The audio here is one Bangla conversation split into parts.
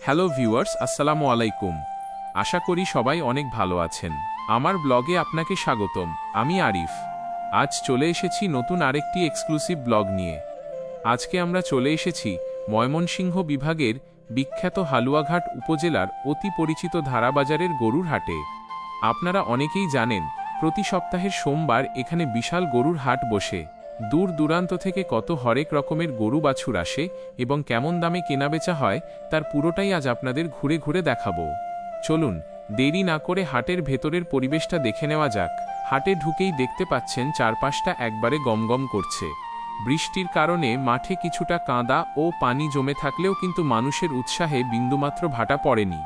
হ্যালো ভিউয়ার্স, আসসালামু আলাইকুম। আশা করি সবাই অনেক ভালো আছেন। আমার ব্লগে আপনাকে স্বাগতম। আমি আরিফ। আজ চলে এসেছি নতুন আরেকটি এক্সক্লুসিভ ব্লগ নিয়ে। আজকে আমরা চলে এসেছি ময়মনসিংহ বিভাগের বিখ্যাত হালুয়াঘাট উপজেলার অতি পরিচিত ধারাবাজারের গরুর হাটে। আপনারা অনেকেই জানেন, প্রতি সপ্তাহের সোমবার এখানে বিশাল গরুর হাট বসে। দূর দূরান্ত থেকে কত হরেক রকমের গরু বাছুর আসে এবং কেমন দামে কেনাবেচা হয় তার পুরোটাই আজ আপনাদের ঘুরে ঘুরে দেখাবো। চলুন দেরি না করে হাটের ভেতরের পরিবেশটা দেখে নেওয়া যাক। হাটে ঢুকেই দেখতে পাচ্ছেন চারপাশটা একবারে গমগম করছে। বৃষ্টির কারণে মাঠে কিছুটা কাদা ও পানি জমে থাকলেও কিন্তু মানুষের উৎসাহে বিন্দুমাত্র ভাটা পড়েনি।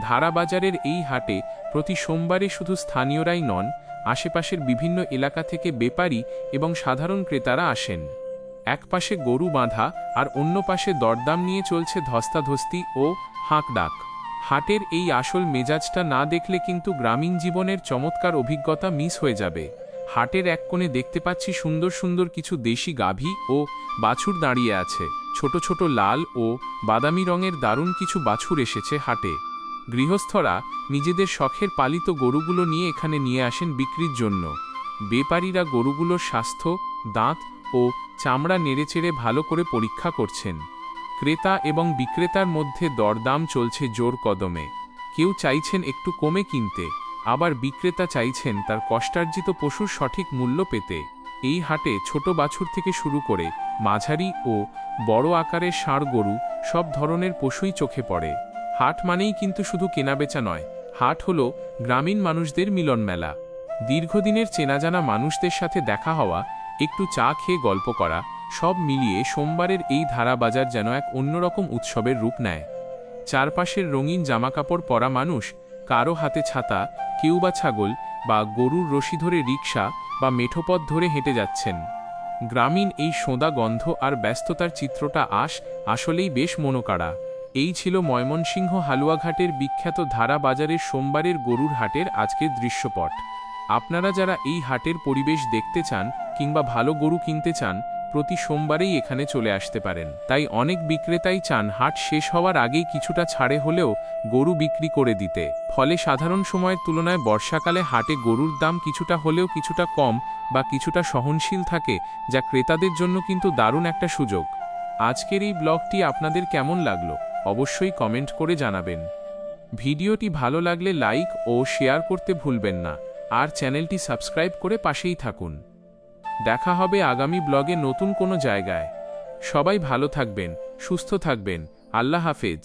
ধারাবাজারের এই হাটে প্রতি সোমবারে শুধু স্থানীয়রাই নন, আশেপাশের বিভিন্ন এলাকা থেকে ব্যাপারী এবং সাধারণ ক্রেতারা আসেন। এক পাশে গরু বাঁধা আর অন্য পাশে দরদাম নিয়ে চলছে ধস্তাধস্তি ও হাঁকডাক। হাটের এই আসল মেজাজটা না দেখলে কিন্তু গ্রামীণ জীবনের চমৎকার অভিজ্ঞতা মিস হয়ে যাবে। হাটের এক কোণে দেখতে পাচ্ছি সুন্দর সুন্দর কিছু দেশি গাভী ও বাছুর দাঁড়িয়ে আছে। ছোট ছোট লাল ও বাদামি রঙের দারুণ কিছু বাছুর এসেছে হাটে। গৃহস্থরা নিজেদের শখের পালিত গরুগুলো নিয়ে এখানে নিয়ে আসেন বিক্রির জন্য। ব্যাপারীরা গরুগুলোর স্বাস্থ্য, দাঁত ও চামড়া নেড়েচেড়ে ভালো করে পরীক্ষা করছেন। ক্রেতা এবং বিক্রেতার মধ্যে দরদাম চলছে জোর কদমে। কেউ চাইছেন একটু কমে কিনতে, আবার বিক্রেতা চাইছেন তার কষ্টার্জিত পশুর সঠিক মূল্য পেতে। এই হাটে ছোট বাছুর থেকে শুরু করে মাঝারি ও বড় আকারের ষাঁড় গরু সব ধরনের পশুই চোখে পড়ে। হাট মানেই কিন্তু শুধু কেনাবেচা নয়, হাট হলো গ্রামীণ মানুষদের মিলন মেলা। দীর্ঘদিনের চেনাজানা মানুষদের সাথে দেখা হওয়া, একটু চা খেয়ে গল্প করা, সব মিলিয়ে সোমবারের এই ধারাবাজার যেন এক অন্যরকম উৎসবের রূপ নেয়। চারপাশের রঙিন জামাকাপড় পরা মানুষ, কারো হাতে ছাতা, কেউ বা ছাগল বা গরুর রশি ধরে রিকশা বা মেঠোপথ ধরে হেঁটে যাচ্ছেন। গ্রামীণ এই সোঁদা গন্ধ আর ব্যস্ততার চিত্রটা আসলেই বেশ মনোকাড়া। এই ছিল ময়মনসিংহ হালুয়াঘাটের বিখ্যাত ধারাবাজারের সোমবারের গরুর হাটের আজকের দৃশ্যপট। আপনারা যারা এই হাটের পরিবেশ দেখতে চান কিংবা ভালো গরু কিনতে চান, প্রতি সোমবারেই এখানে চলে আসতে পারেন। তাই অনেক বিক্রেতাই চান হাট শেষ হওয়ার আগেই কিছুটা ছাড়ে হলেও গরু বিক্রি করে দিতে। ফলে সাধারণ সময়ের তুলনায় বর্ষাকালে হাটে গরুর দাম কিছুটা হলেও কিছুটা কম বা কিছুটা সহনশীল থাকে, যা ক্রেতাদের জন্য কিন্তু দারুণ একটা সুযোগ। আজকের এই ব্লগটি আপনাদের কেমন লাগলো অবশ্যই কমেন্ট করে জানাবেন। ভিডিওটি ভালো লাগলে লাইক ও শেয়ার করতে ভুলবেন না, আর চ্যানেলটি সাবস্ক্রাইব করে পাশেই থাকুন। দেখা হবে আগামী ব্লগে নতুন কোনো জায়গায়। সবাই ভালো থাকবেন, সুস্থ থাকবেন। আল্লাহ হাফেজ।